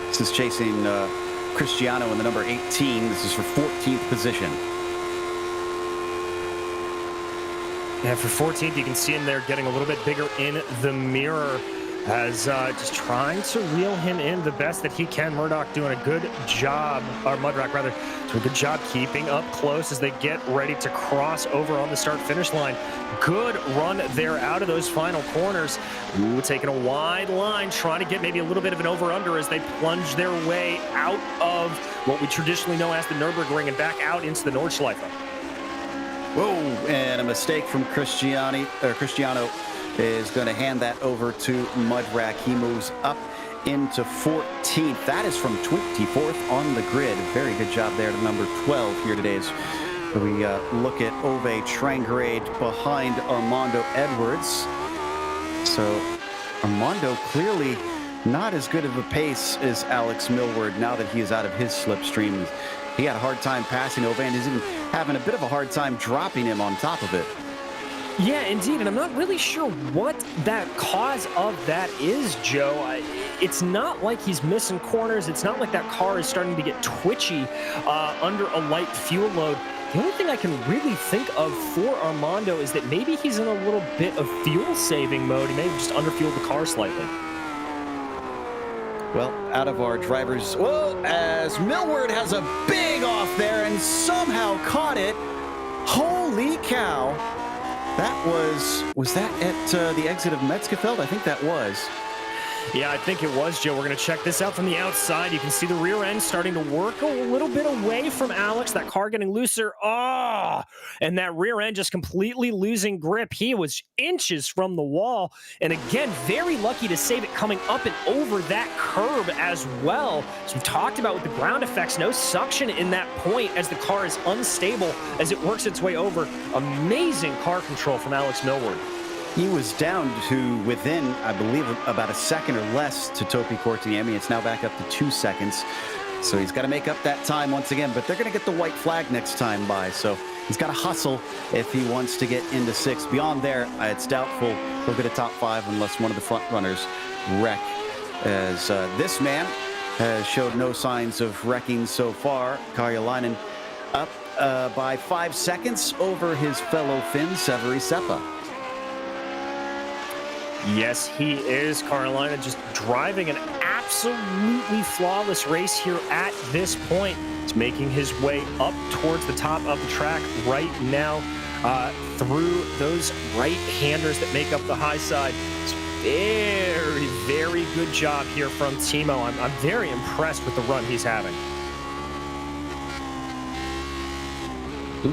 This is chasing Cristiano in the number 18. This is for 14th position. Yeah, for 14th, you can see him there getting a little bit bigger in the mirror, as just trying to reel him in the best that he can. Murdoch doing a good job, or Mudrack rather, doing a good job keeping up close as they get ready to cross over on the start-finish line. Good run there out of those final corners. Ooh, taking a wide line, trying to get maybe a little bit of an over-under as they plunge their way out of what we traditionally know as the Nürburgring and back out into the Nordschleife. Whoa, and a mistake from Cristiano is going to hand that over to Mudrack. He moves up into 14th. That is from 24th on the grid. Very good job there to number 12 here today as we look at Ove Trangrade behind Armando Edwards. So Armando clearly not as good of a pace as Alex Millward now that he is out of his slipstream. He had a hard time passing Ove and is even having a bit of a hard time dropping him on top of it. Yeah, indeed, and I'm not really sure what that cause of that is, Joe. It's not like he's missing corners. It's not like that car is starting to get twitchy under a light fuel load. The only thing I can really think of for Armando is that maybe he's in a little bit of fuel-saving mode. He may have just underfueled the car slightly. Well, out of our drivers, whoa, as Millward has a big off there and somehow caught it. Holy cow. That was that at the exit of Metzgefeld? I think that was. Yeah, I think it was, Joe. We're going to check this out from the outside. You can see the rear end starting to work a little bit away from Alex. That car getting looser. Oh, and that rear end just completely losing grip. He was inches from the wall. And again, very lucky to save it coming up and over that curb as well. As we've talked about with the ground effects, no suction in that point as the car is unstable as it works its way over. Amazing car control from Alex Millward. He was down to within, I believe, about a second or less to Topi Cortiemi. It's now back up to 2 seconds. So he's got to make up that time once again, but they're going to get the white flag next time by. So he's got to hustle if he wants to get into 6th. Beyond there, it's doubtful he'll get a top 5 unless one of the front runners wreck. As this man has showed no signs of wrecking so far. Karjalainen up by 5 seconds over his fellow Finn, Severi Seppa. Yes, he is. Karjalainen just driving an absolutely flawless race here at this point. He's making his way up towards the top of the track right now through those right-handers that make up the high side. It's very, very good job here from Timo. I'm very impressed with the run he's having.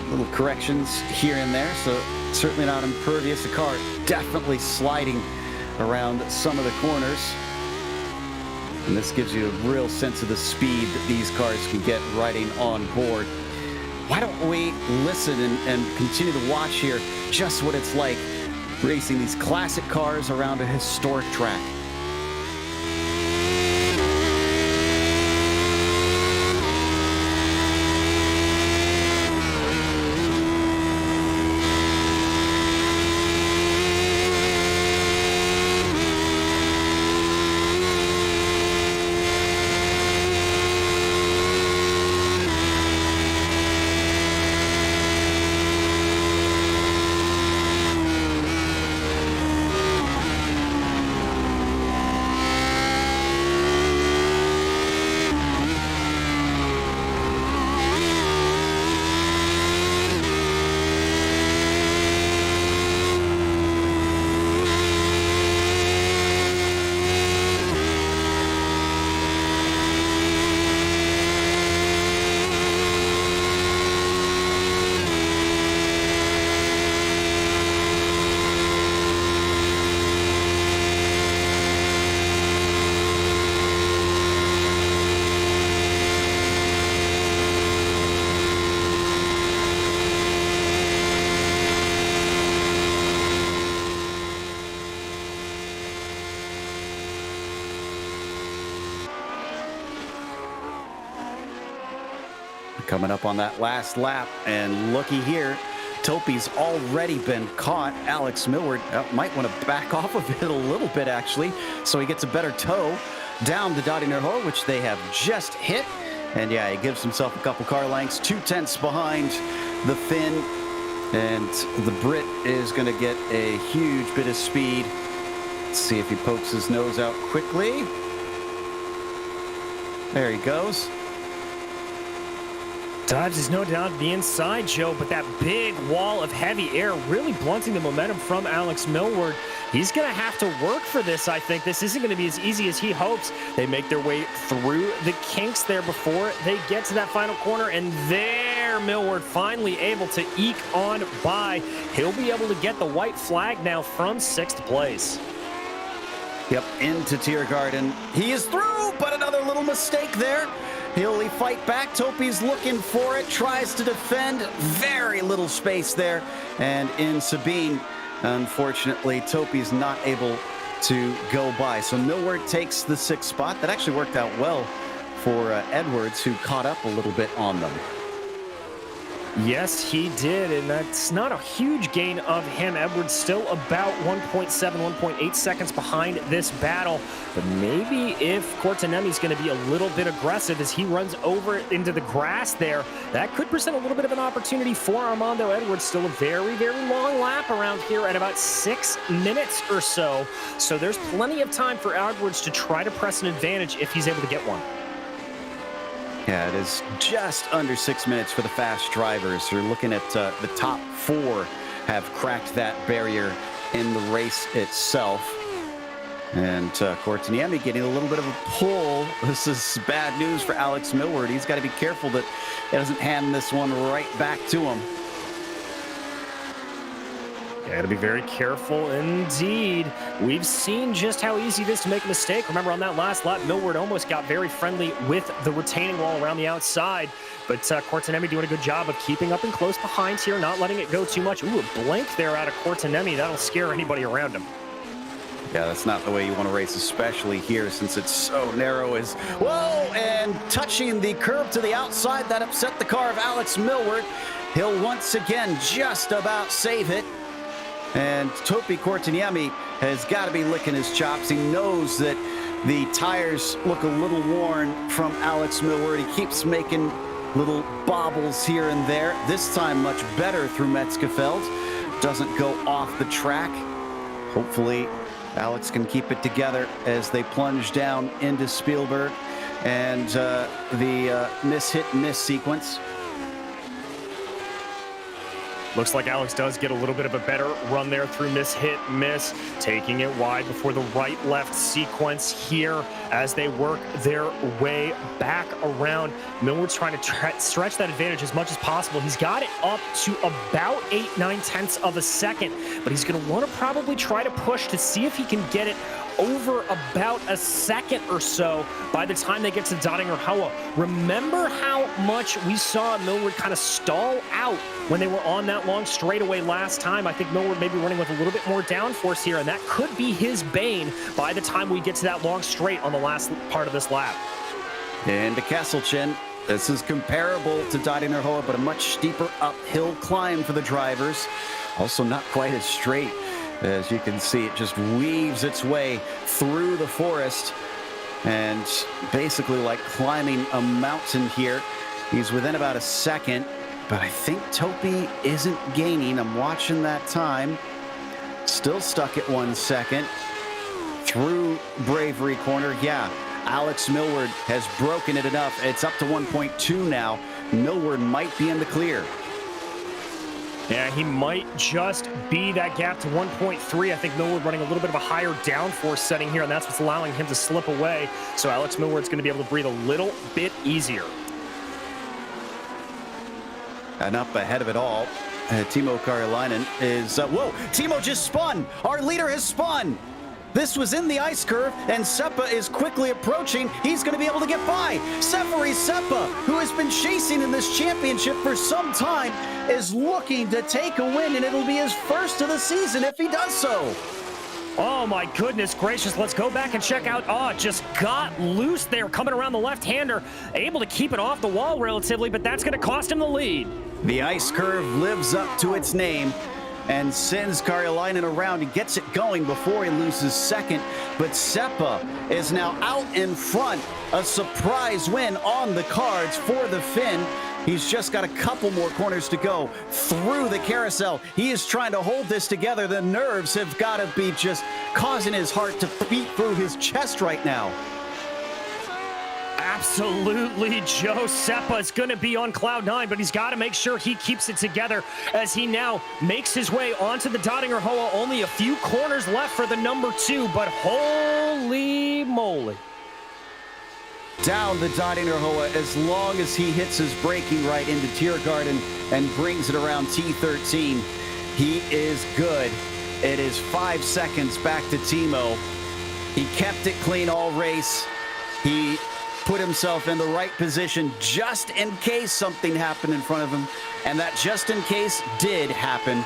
Little corrections here and there, so certainly not impervious. The car definitely sliding around some of the corners. And this gives you a real sense of the speed that these cars can get riding on board. Why don't we listen and continue to watch here just what it's like racing these classic cars around a historic track. Coming up on that last lap, and looky here, Topi's already been caught. Alex Millward might want to back off of it a little bit, actually, so he gets a better tow down the Dadi Nerhor, which they have just hit. And yeah, he gives himself a couple car lengths, 2/10 behind the Finn, and the Brit is going to get a huge bit of speed. Let's see if he pokes his nose out quickly. There he goes. Dives is no doubt the inside, Joe, but that big wall of heavy air really blunting the momentum from Alex Millward. He's going to have to work for this, I think. This isn't going to be as easy as he hopes. They make their way through the kinks there before they get to that final corner, and there there. Millward finally able to eke on by. He'll be able to get the white flag now from 6th place. Yep, into Tiergarten. He is through, but another little mistake there. He'll fight back. Topi's looking for it, tries to defend. Very little space there. And in Sabine, unfortunately, Topi's not able to go by. So Millward takes the 6th spot. That actually worked out well for Edwards, who caught up a little bit on them. Yes, he did, and that's not a huge gain of him. Edwards still about 1.7, 1.8 seconds behind this battle. But maybe if Cortinemi's going to be a little bit aggressive as he runs over into the grass there, that could present a little bit of an opportunity for Armando Edwards. Still a very, very long lap around here at about 6 minutes or so. So there's plenty of time for Edwards to try to press an advantage if he's able to get one. Yeah, it is just under 6 minutes for the fast drivers. You're looking at the top 4 have cracked that barrier in the race itself. And Cortiniemi getting a little bit of a pull. This is bad news for Alex Millward. He's got to be careful that he doesn't hand this one right back to him. Got to be very careful indeed. We've seen just how easy it is to make a mistake. Remember on that last lap, Millward almost got very friendly with the retaining wall around the outside. But Cortinemi doing a good job of keeping up and close behind here, not letting it go too much. Ooh, a blank there out of Cortinemi. That'll scare anybody around him. Yeah, that's not the way you want to race, especially here since it's so narrow. As whoa, and touching the curb to the outside, that upset the car of Alex Millward. He'll once again just about save it. And Topi Cortiniemi has got to be licking his chops. He knows that the tires look a little worn from Alex Millward. He keeps making little bobbles here and there. This time much better through Metzgefeld. Doesn't go off the track. Hopefully Alex can keep it together as they plunge down into Spielberg and the miss-hit-miss sequence. Looks like Alex does get a little bit of a better run there through miss-hit-miss, taking it wide before the right-left sequence here as they work their way back around. Millward's trying to stretch that advantage as much as possible. He's got it up to about 8/9 of a second, but he's going to want to probably try to push to see if he can get it over about a second or so by the time they get to Dottinger Hoa. Remember how much we saw Millward kind of stall out when they were on that long straightaway last time? I think Millward may be running with a little bit more downforce here, and that could be his bane by the time we get to that long straight on the last part of this lap. Into Kesselchen. This is comparable to Dottinger Hoa, but a much steeper uphill climb for the drivers. Also not quite as straight. As you can see, it just weaves its way through the forest and basically like climbing a mountain here. He's within about a second, but I think Topi isn't gaining. I'm watching that time. Still stuck at 1 second. Through Bravery Corner, yeah, Alex Millward has broken it enough. It's up to 1.2 now. Millward might be in the clear. Yeah, he might just be that gap to 1.3. I think Millward running a little bit of a higher downforce setting here, and that's what's allowing him to slip away. So Alex Millward's going to be able to breathe a little bit easier. And up ahead of it all, Timo Karjalainen is... whoa, Timo just spun! Our leader has spun! This was in the ice curve, and Seppa is quickly approaching. He's going to be able to get by. Seferi Seppa, who has been chasing in this championship for some time, is looking to take a win, and it'll be his first of the season if he does so. Oh my goodness gracious, let's go back and check out. Oh, it just got loose there coming around the left-hander. Able to keep it off the wall relatively, but that's going to cost him the lead. The ice curve lives up to its name and sends Karjalainen around. He gets it going before he loses second, but Seppa is now out in front. A surprise win on the cards for the Finn. He's just got a couple more corners to go through the carousel. He is trying to hold this together. The nerves have got to be just causing his heart to beat through his chest right now. Absolutely, Joe Seppa is going to be on cloud 9, but he's got to make sure he keeps it together as he now makes his way onto the Dottinger Hoa. Only a few corners left for the number 2, but holy moly. down the Dottinger as long as he hits his braking right into Tiergarten and brings it around T13. He is good. It is 5 seconds back to Timo. He kept it clean all race. He put himself in the right position just in case something happened in front of him. And that just in case did happen,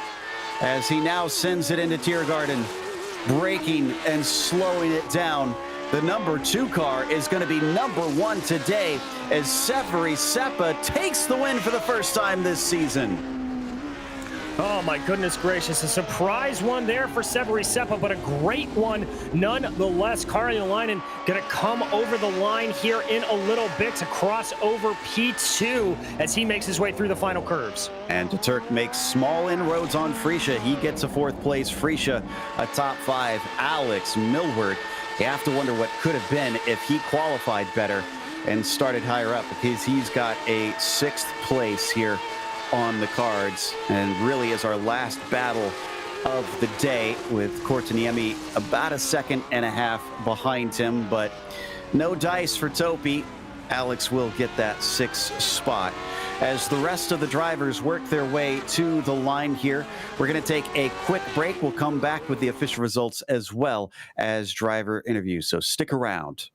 as he now sends it into Tiergarten, braking and slowing it down. The number 2 car is going to be number 1 today as Severi Seppa takes the win for the first time this season. Oh my goodness gracious, a surprise one there for Severi Seppa, but a great one nonetheless. Karjalainen gonna come over the line here in a little bit to cross over P2 as he makes his way through the final curves. And Turk makes small inroads on Frisha. He gets a 4th place. Frisha a top 5. Alex Millward, you have to wonder what could have been if he qualified better and started higher up, because he's got a 6th place here on the cards, and really is our last battle of the day, with Kortaniemi about a second and a half behind him, but no dice for Topi. Alex will get that 6th spot. As the rest of the drivers work their way to the line here, we're going to take a quick break. We'll come back with the official results as well as driver interviews, so stick around.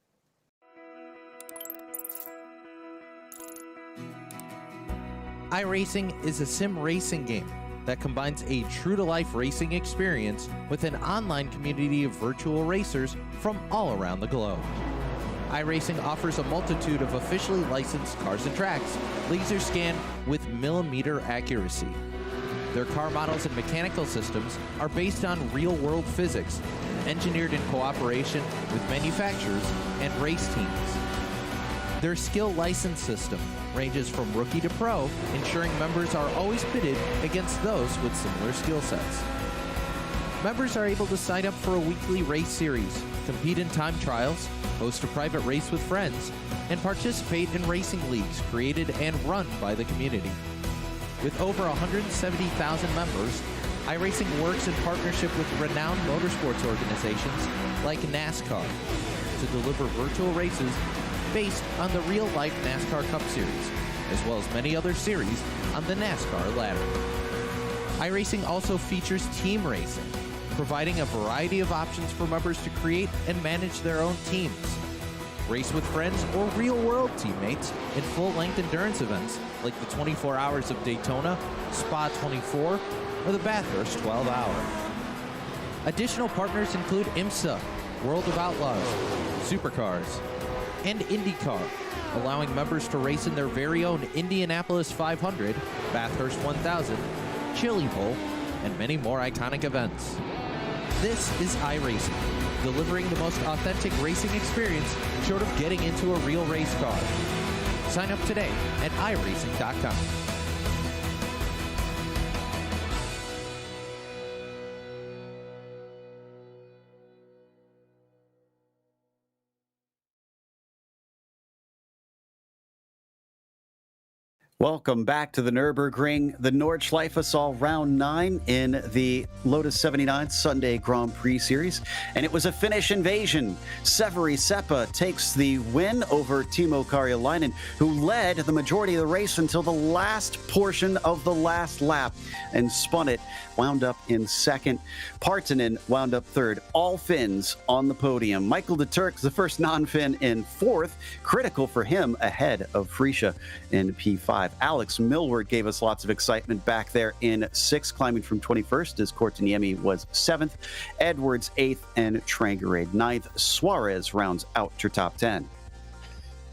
iRacing is a sim racing game that combines a true-to-life racing experience with an online community of virtual racers from all around the globe. iRacing offers a multitude of officially licensed cars and tracks, laser scanned with millimeter accuracy. Their car models and mechanical systems are based on real-world physics, engineered in cooperation with manufacturers and race teams. Their skill license system ranges from rookie to pro, ensuring members are always pitted against those with similar skill sets. Members are able to sign up for a weekly race series, compete in time trials, host a private race with friends, and participate in racing leagues created and run by the community. With over 170,000 members, iRacing works in partnership with renowned motorsports organizations like NASCAR to deliver virtual races based on the real-life NASCAR Cup Series, as well as many other series on the NASCAR ladder. iRacing also features team racing, providing a variety of options for members to create and manage their own teams. Race with friends or real-world teammates in full-length endurance events like the 24 Hours of Daytona, Spa 24, or the Bathurst 12 Hour. Additional partners include IMSA, World of Outlaws, Supercars, and IndyCar, allowing members to race in their very own Indianapolis 500, Bathurst 1000, Chili Bowl, and many more iconic events. This is iRacing, delivering the most authentic racing experience short of getting into a real race car. Sign up today at iRacing.com. Welcome back to the Nürburgring. The Nordschleife saw round 9 in the Lotus 79 Sunday Grand Prix Series, and it was a Finnish invasion. Severi Seppa takes the win over Timo Karjalainen, who led the majority of the race until the last portion of the last lap and spun it, wound up in 2nd. Partanen wound up 3rd. All Finns on the podium. Michael de Turk, the first non-Finn, in 4th. Critical for him ahead of Frisha in P5. Alex Millward gave us lots of excitement back there in 6th, climbing from 21st as Kortaniemi was 7th. Edwards 8th and Trangerade 9th. Suarez rounds out your top 10.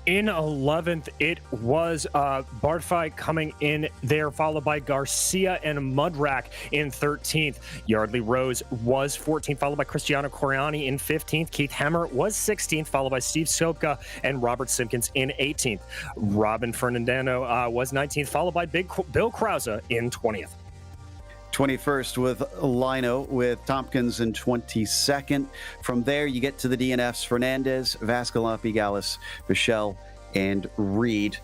In 11th, it was Bartfai coming in there, followed by Garcia and Mudrack in 13th. Yardley Rose was 14th, followed by Cristiano Coriani in 15th. Keith Hammer was 16th, followed by Steve Skopka and Robert Simpkins in 18th. Robin Fernandano was 19th, followed by Bill Krause in 20th. 21st with Lino, with Tompkins in 22nd. From there, you get to the DNFs: Fernandez, Vascalapi, Gallus, Michelle, and Reed.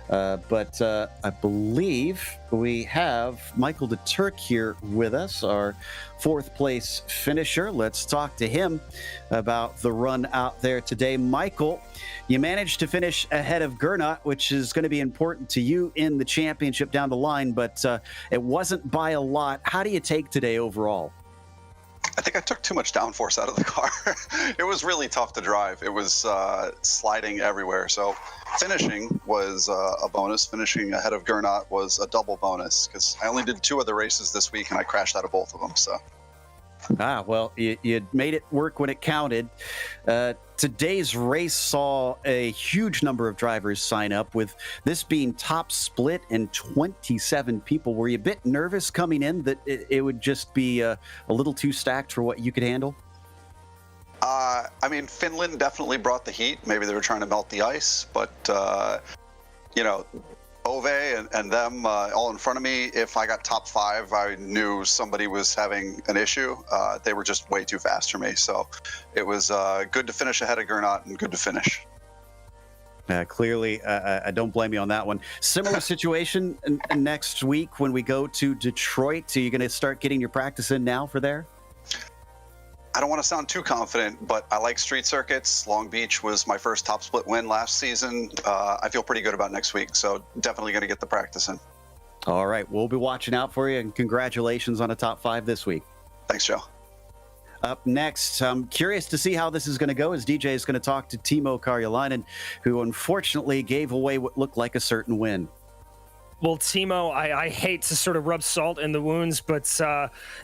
But I believe we have Michael de Turk here with us, our fourth place finisher. Let's talk to him about the run out there today. Michael, you managed to finish ahead of Gernot, which is going to be important to you in the championship down the line, but it wasn't by a lot. How do you take today overall? I think I took too much downforce out of the car. It was really tough to drive. It was sliding everywhere. So finishing was a bonus. Finishing ahead of Gernot was a double bonus because I only did 2 other races this week and I crashed out of both of them. So. Well, you made it work when it counted. Today's race saw a huge number of drivers sign up, with this being top split and 27 people. Were you a bit nervous coming in that it would just be a little too stacked for what you could handle? I mean, Finland definitely brought the heat. Maybe they were trying to melt the ice, but, Ove and them all in front of me. If I got top 5, I knew somebody was having an issue. They were just way too fast for me. So it was good to finish ahead of Gernot and good to finish. Clearly, I don't blame you on that one. Similar situation next week when we go to Detroit. So you're going to start getting your practice in now for there? I don't want to sound too confident, but I like street circuits. Long Beach was my first top split win last season. I feel pretty good about next week, so definitely going to get the practice in. All right, we'll be watching out for you, and congratulations on a top 5 this week. Thanks, Joe. Up next, I'm curious to see how this is going to go, as DJ is going to talk to Timo Karjalainen, who unfortunately gave away what looked like a certain win. Well, Timo, I hate to sort of rub salt in the wounds, but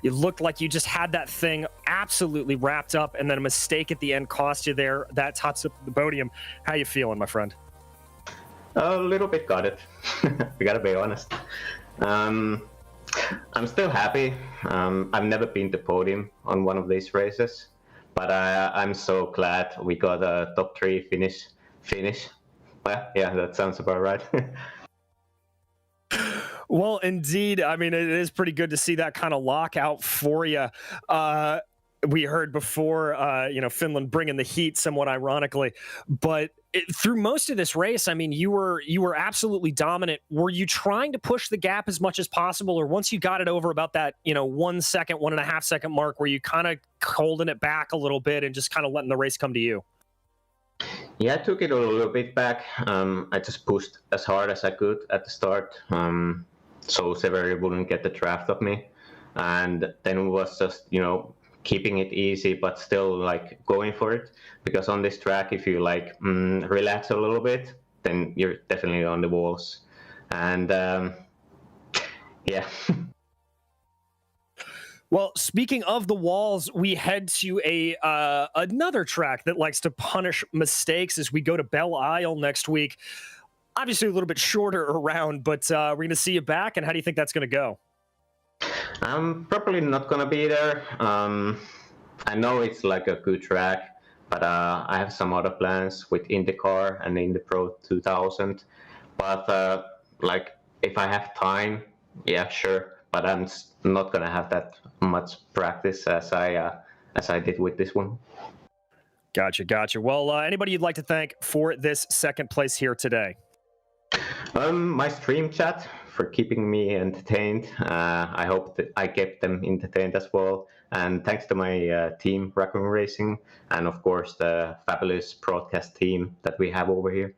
it looked like you just had that thing absolutely wrapped up, and then a mistake at the end cost you there. That tops up the podium. How you feeling, my friend? A little bit got it. We gotta be honest. I'm still happy. I've never been to podium on one of these races, but I'm so glad we got a top 3 finish. Well, yeah, that sounds about right. Well, indeed. I mean, it is pretty good to see that kind of lockout for you. We heard before, Finland bringing the heat somewhat ironically, but through most of this race, I mean, you were absolutely dominant. Were you trying to push the gap as much as possible, or once you got it over about that, 1 second, 1.5 second mark, were you kind of holding it back a little bit and just kind of letting the race come to you? Yeah, I took it a little bit back. I just pushed as hard as I could at the start, so Severi wouldn't get the draft of me. And then it was just, keeping it easy, but still like going for it. Because on this track, if you relax a little bit, then you're definitely on the walls. And yeah. Well, speaking of the walls, we head to another track that likes to punish mistakes as we go to Belle Isle next week. Obviously a little bit shorter around, but we're going to see you back. And how do you think that's going to go? I'm probably not going to be there. I know it's like a good track, but I have some other plans with IndyCar and IndyPro 2000. But if I have time, yeah, sure. But I'm not going to have that much practice as I did with this one. Gotcha. Well, anybody you'd like to thank for this second place here today? My stream chat for keeping me entertained. I hope that I kept them entertained as well. And thanks to my team, Raccoon Racing, and of course the fabulous broadcast team that we have over here.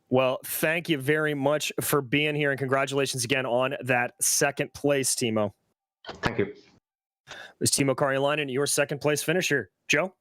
Well, thank you very much for being here, and congratulations again on that second place, Timo. Thank you. It was Timo Karjalainen, your second place finisher. Joe?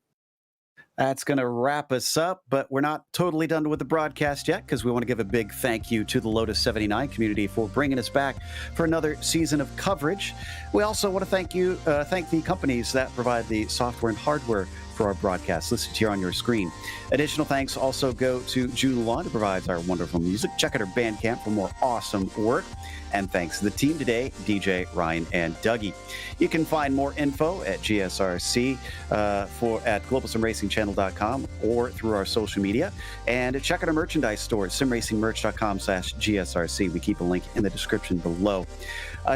That's going to wrap us up, but we're not totally done with the broadcast yet, because we want to give a big thank you to the Lotus 79 community for bringing us back for another season of coverage. We also want to thank the companies that provide the software and hardware for our broadcast listed here on your screen. Additional thanks also go to June Lawn, who provides our wonderful music. Check out her Bandcamp for more awesome work. And thanks to the team today, DJ, Ryan, and Dougie. You can find more info at GSRC at Global SimRacing Channel simracingchannel.com or through our social media. And check out our merchandise store at simracingmerch.com/GSRC. We keep a link in the description below.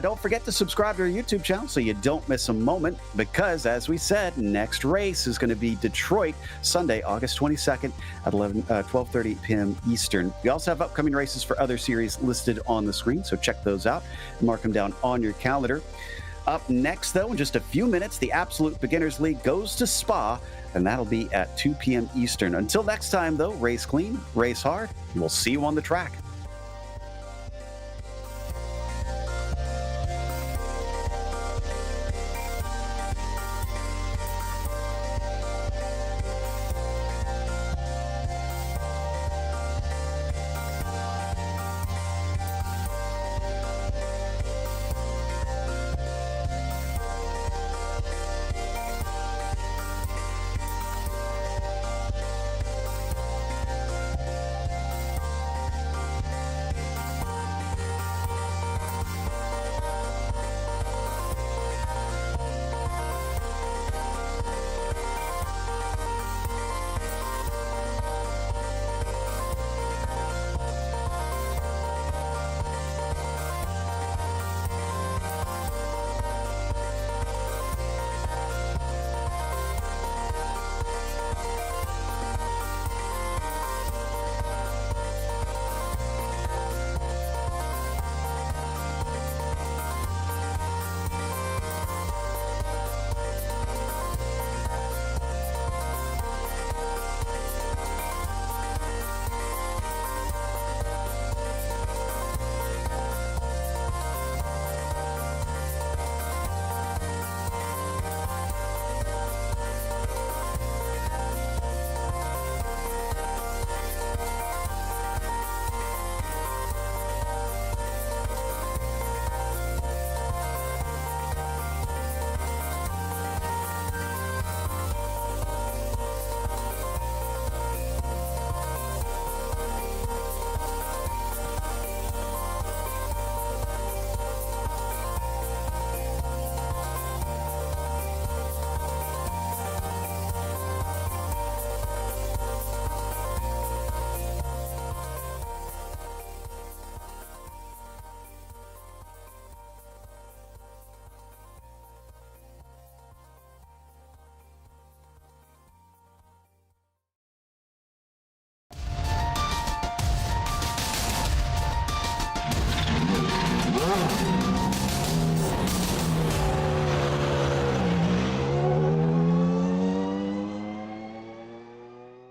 Don't forget to subscribe to our YouTube channel so you don't miss a moment, because, as we said, next race is going to be Detroit, Sunday, August 22nd at 12:30 p.m. Eastern. We also have upcoming races for other series listed on the screen, so check those out and mark them down on your calendar. Up next, though, in just a few minutes, the Absolute Beginners League goes to Spa, and that'll be at 2 p.m. Eastern. Until next time, though, race clean, race hard, and we'll see you on the track.